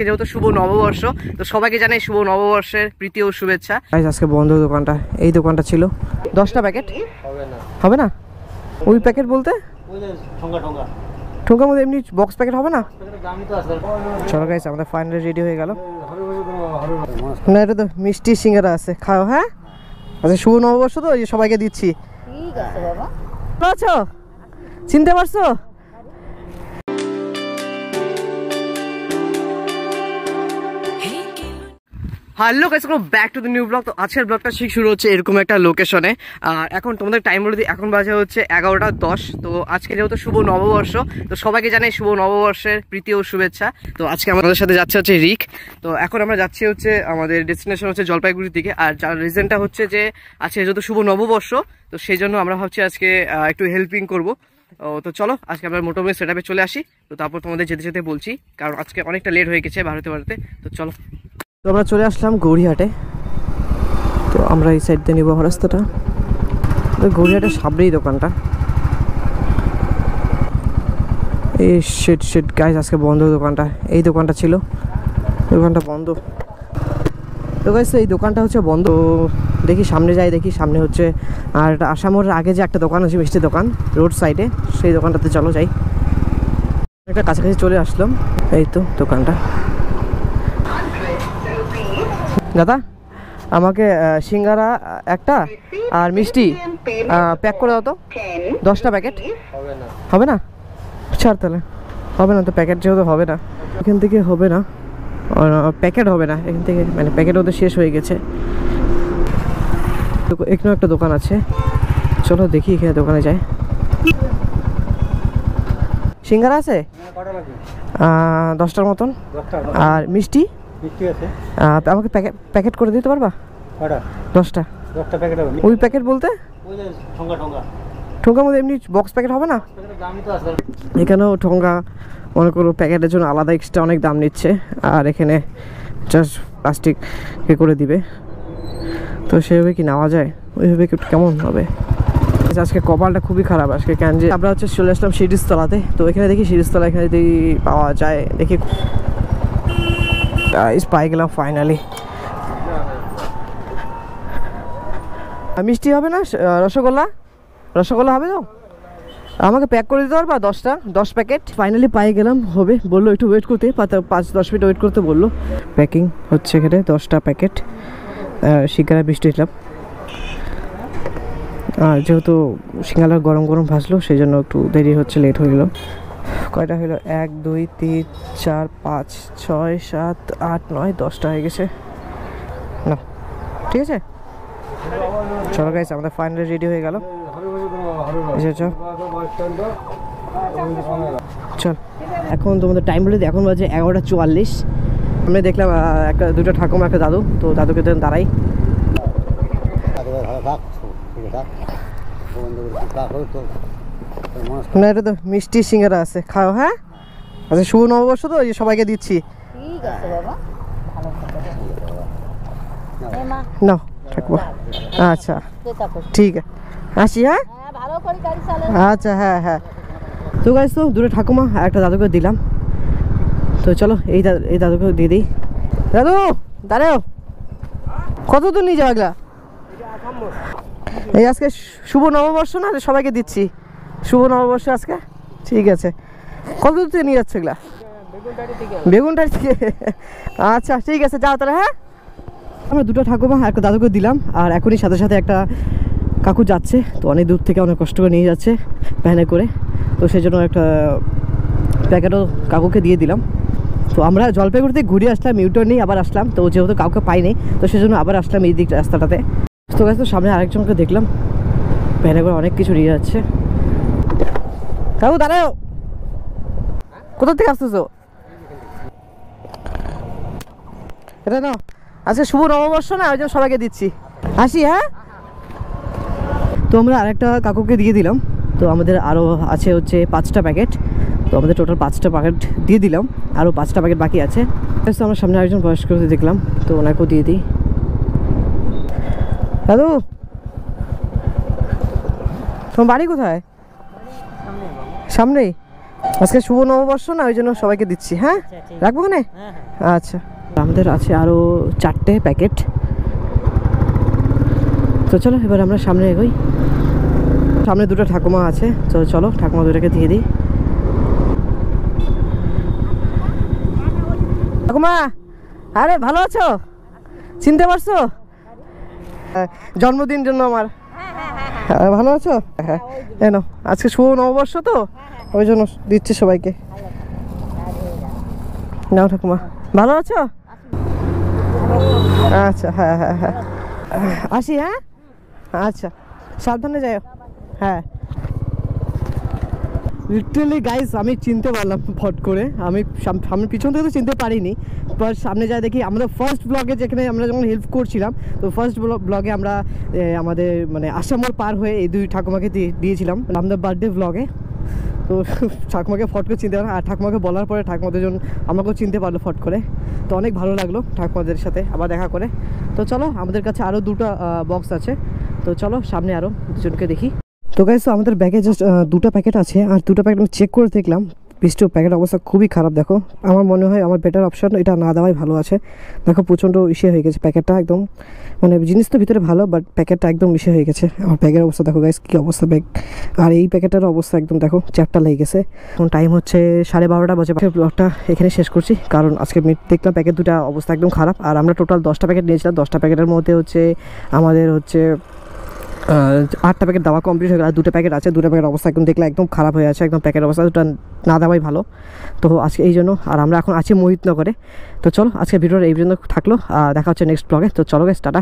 যেহেতু শুভ নববর্ষ, তো সবাইকে জানাই শুভ নববর্ষের প্রীতি ও শুভেচ্ছা। আজকে বন্ধ দোকানটা, এই দোকানটা ছিল 10টা প্যাকেট হবে না? ওই প্যাকেট বলতে ঠোঙ্গার মধ্যে এমনি বক্স প্যাকেট হবে না? চলো গাইস, আমাদের ফাইনালি রেডি হয়ে গেল। না, এটা তো মিষ্টি সিঙ্গারা আছে, খাও। হ্যাঁ, আচ্ছা শুভ নববর্ষ তো সবাইকে দিচ্ছি। ঠিক আছে বাবা, ভালো আছো? চিনতে পারছো? Hello guys, welcome back to the new blog. তো আজকের ব্লগটা ঠিক শুরু হচ্ছে এরকম একটা লোকেশনে। আর এখন তোমাদের টাইম বলে দিই, এখন বাজে হচ্ছে 11:10। তো আজকে যেহেতু শুভ নববর্ষ, তো সবাইকে জানাই শুভ নববর্ষের প্রীতি ও শুভেচ্ছা। তো আজকে আমাদের সাথে যাচ্ছে হচ্ছে রিক। তো এখন আমরা যাচ্ছি হচ্ছে আমাদের ডেস্টিনেশন হচ্ছে জলপাইগুড়ির দিকে। আর যার রিজনটা হচ্ছে যে আজকে যেহেতু শুভ নববর্ষ, তো সেই জন্য আমরা ভাবছি আজকে একটু হেল্পিং করবো। তো চলো আজকে আমরা মোটামুটি সেট আপে চলে আসি। তো তারপর তোমাদের যেতে যেতে বলছি, কারণ আজকে অনেকটা লেট হয়ে গেছে বাড়িতে। তো চলো, তো আমরা চলে আসলাম গড়িয়াহাটে। তো আমরা এই সাইড দিয়ে নিব রাস্তাটা। তো গড়িয়াহাটের সামনেই দোকানটা। এই শিট গাইস, আজকে বন্ধ দোকানটা। এই দোকানটা ছিল, দোকানটা বন্ধ। তো গাইস এই দোকানটা হচ্ছে বন্ধ। দেখি সামনে যাই, দেখি সামনে হচ্ছে। আর আসামের আগে যে একটা দোকান আছে, মিষ্টি দোকান, রোড সাইডে, সেই দোকানটাতে চলো যাই। একটা কাছাকাছি চলে আসলাম। এই তো দোকানটা। দাদা, আমাকে সিঙ্গারা একটা আর মিষ্টি প্যাক করে দাও তো, 10টা প্যাকেট। হবে না? ছাড় তাহলে, হবে না তো প্যাকেট, যেহেতু হবে না এখান থেকে, হবে না প্যাকেট, হবে না এখান থেকে, মানে প্যাকেট ওদের শেষ হয়ে গেছে। এখানে একটা দোকান আছে, চলো দেখি এখানে দোকানে যাই। সিঙ্গারা আছে 10টার মতন, আর মিষ্টি আমাকে প্যাকেট করে দিতে পারবা? 10টা প্যাকেট হবে। ওই প্যাকেট বলতে ঠোঙ্গার মধ্যে এমনি বক্স প্যাকেট হবে না? এখানেও ঠোঙ্গা মনে করো প্যাকেটের জন্য আলাদা এক্সট্রা অনেক দাম নিচ্ছে, আর এখানে জাস্ট প্লাস্টিক করে দিবে। তো সেভাবে কি নেওয়া যায়? ওইভাবে কেমন হবে? আজকে কপালটা খুবই খারাপ আজকে, কেন যে আমরা হচ্ছে চলে আসলাম সিরিজতলাতে। তো এখানে দেখি সিরিজতলা এখানে যদি পাওয়া যায়, দেখি। পাই গেলাম ফাইনালি। মিষ্টি হবে না? রসগোল্লা হবে তো? আমাকে প্যাক করে দিতে পারবা 10 প্যাকেট? ফাইনালি পাই গেলাম, হবে বললো। একটু ওয়েট করতে, 5-10 মিনিট ওয়েট করতে বললো। প্যাকিং হচ্ছে এখানে 10টা প্যাকেট সিঙ্গারা মিষ্টি দিলাম। আর যেহেতু সিঙ্গারা গরম গরম ভাজলো, সেই জন্য একটু দেরি হচ্ছে, লেট হয়ে গেলো। কয়টা হলো? 1 2 3 4 5 6 7 8 9 10টা হয়ে গেছে না? ঠিক আছে, চলো গাইস, আমাদের ফাইনালি রেডি হয়ে গেল। চল, এখন তোমাদের টাইম বলে দিই, এখন বাজে 11:44। আমি দেখলাম দুটো ঠাকুমা, একটা দাদু। তো দাদুকে দাঁড়াই। না, এটা তো মিষ্টি সিঙ্গারা আছে, খাও। হ্যাঁ, আচ্ছা শুভ নববর্ষ তো সবাইকে দিচ্ছি। ঠিক আছে বাবা, নাও থাকবো। আচ্ছা ঠিক আছে, আসি। হ্যাঁ, আচ্ছা, হ্যাঁ। তো গাইস, তো দুটো ঠাকুমা আর একটা দাদুকে দিলাম। তো চলো এই দাদুকে দিয়ে দিই। দাদু দাঁড়াও, কত দূর নিয়ে যাওয়া? এই আজকে শুভ নববর্ষ না, সবাইকে দিচ্ছি শুভ নববর্ষ আজকে। ঠিক আছে, কত দূর থেকে নিয়ে যাচ্ছে এগুলা? বেগুনটারি থেকে। আচ্ছা ঠিক আছে, যাও তাহলে। হ্যাঁ, আমরা দুটো ঠাকুমা একটা দাদুকে দিলাম, আর এখনই সাথে সাথে একটা কাকু যাচ্ছে। তো অনেক দূর থেকে অনেক কষ্ট করে নিয়ে যাচ্ছে ভ্যানে করে। তো সেই জন্য একটা প্যাকেটও কাকুকে দিয়ে দিলাম। তো আমরা জলপাইগুড়ি থেকে ঘুরে আসলাম, ইউটার্ন নিয়ে আবার আসলাম। তো যেহেতু কাউকে পাইনি, তো সেই জন্য আবার আসলাম এই দিক রাস্তাটাতে। তো গাছ, তো সামনে আরেকজনকে দেখলাম ভ্যানে করে অনেক কিছু নিয়ে যাচ্ছে। কাকু দাঁড়াও, কোথা থেকে আসতেছো? এটা না, আজকে শুভ নববর্ষ না, ওই জন্য সবাইকে দিচ্ছি। আসি। হ্যাঁ, তো আমরা আরেকটা কাকুকে দিয়ে দিলাম। তো আমাদের আরও আছে হচ্ছে 5টা প্যাকেট। তো আমাদের টোটাল 5টা প্যাকেট দিয়ে দিলাম, আরও 5টা প্যাকেট বাকি আছে। আমরা সামনে আরেকজন বয়স্ক দেখলাম, তো ওনাকেও দিয়ে দিই। দাদু, তোমার বাড়ি কোথায়? সামনেই। আজকে শুভ নববর্ষ না, ওই জন্য সবাইকে দিচ্ছি। হ্যাঁ, রাখবো ওখানে। আচ্ছা, আমাদের আছে আরও 4টে প্যাকেট। তো চলো এবার আমরা সামনে এগোই। সামনে দুটো ঠাকুমা আছে, তো চলো ঠাকুমা দুটাকে দিয়ে দিই। ঠাকুমা, আরে ভালো আছো? চিনতে পারছো? জন্মদিন জন্য আমার। ভালো আছো? হ্যাঁ, এনো আজকে শুভ নববর্ষ তো, ওই জন্য দিচ্ছি সবাইকে। নাও ঠাকুমা, ভালো আছো? আচ্ছা, হ্যাঁ হ্যাঁ হ্যাঁ, আসি। হ্যাঁ, আচ্ছা, সাবধানে যাও। হ্যাঁ, লিটারালি গাইস আমি চিনতে পারলাম ফট করে। আমি সামনে পিছন থেকে তো চিনতে পারিনি, বাট সামনে যা দেখি আমাদের ফার্স্ট ব্লগে যেখানে আমরা যখন হেল্প করছিলাম, তো ফার্স্ট ব্লগে আমরা আমাদের মানে আসামর পার হয়ে এই দুই ঠাকুমাকে দিয়েছিলাম আমাদের বার্থডে ব্লগে। তো ঠাকুমাকে ফট করে চিনতে পারলাম, আর ঠাকুমাকে বলার পরে ঠাকুমাদের জন্য আমাকেও চিনতে পারলো ফট করে। তো অনেক ভালো লাগলো ঠাকুমাদের সাথে আবার দেখা করে। তো চলো, আমাদের কাছে আরও দুটো বক্স আছে, তো চলো সামনে আরও দুজনকে দেখি। তো গাইস, আমাদের ব্যাগে জাস্ট দুটো প্যাকেট আছে, আর দুটো প্যাকেট আমি চেক করে দেখলাম, পিস্টো প্যাকেটের অবস্থা খুবই খারাপ। দেখো, আমার মনে হয় আমার বেটার অপশন এটা না দেওয়াই ভালো আছে। দেখো প্রচণ্ড ইসে হয়ে গেছে প্যাকেটটা, একদম মানে জিনিস তো ভিতরে ভালো, বাট প্যাকেটটা একদম ইসে হয়ে গেছে। আমার ব্যাগের অবস্থা দেখো গাইস, কী অবস্থা ব্যাগ। আর এই প্যাকেটের অবস্থা একদম দেখো চ্যাপটা লেগে গেছে। এখন টাইম হচ্ছে 12:30 বাজে। ব্লগটা এখানে শেষ করছি, কারণ আজকে দেখলাম প্যাকেট দুটা অবস্থা একদম খারাপ। আর আমরা টোটাল 10টা প্যাকেট নিয়েছিলাম, 10টা প্যাকেটের মধ্যে হচ্ছে আমাদের হচ্ছে 8টা প্যাকেট দেওয়া কমপ্লিট হয়ে গেল। আর দুটো প্যাকেট আছে, দুটো প্যাকেট অবস্থা একদম দেখলে একদম খারাপ হয়ে আছে, একদম প্যাকেট অবস্থা দুটো না দেওয়াই ভালো। তো আজকে এই জন্য, আর আমরা এখন আছি মোহিতনগরে। তো চলো আজকে ভিডিওটা এই পর্যন্ত থাকলো, দেখা হচ্ছে নেক্সট ব্লগে। তো চলো গাইস, টাটা।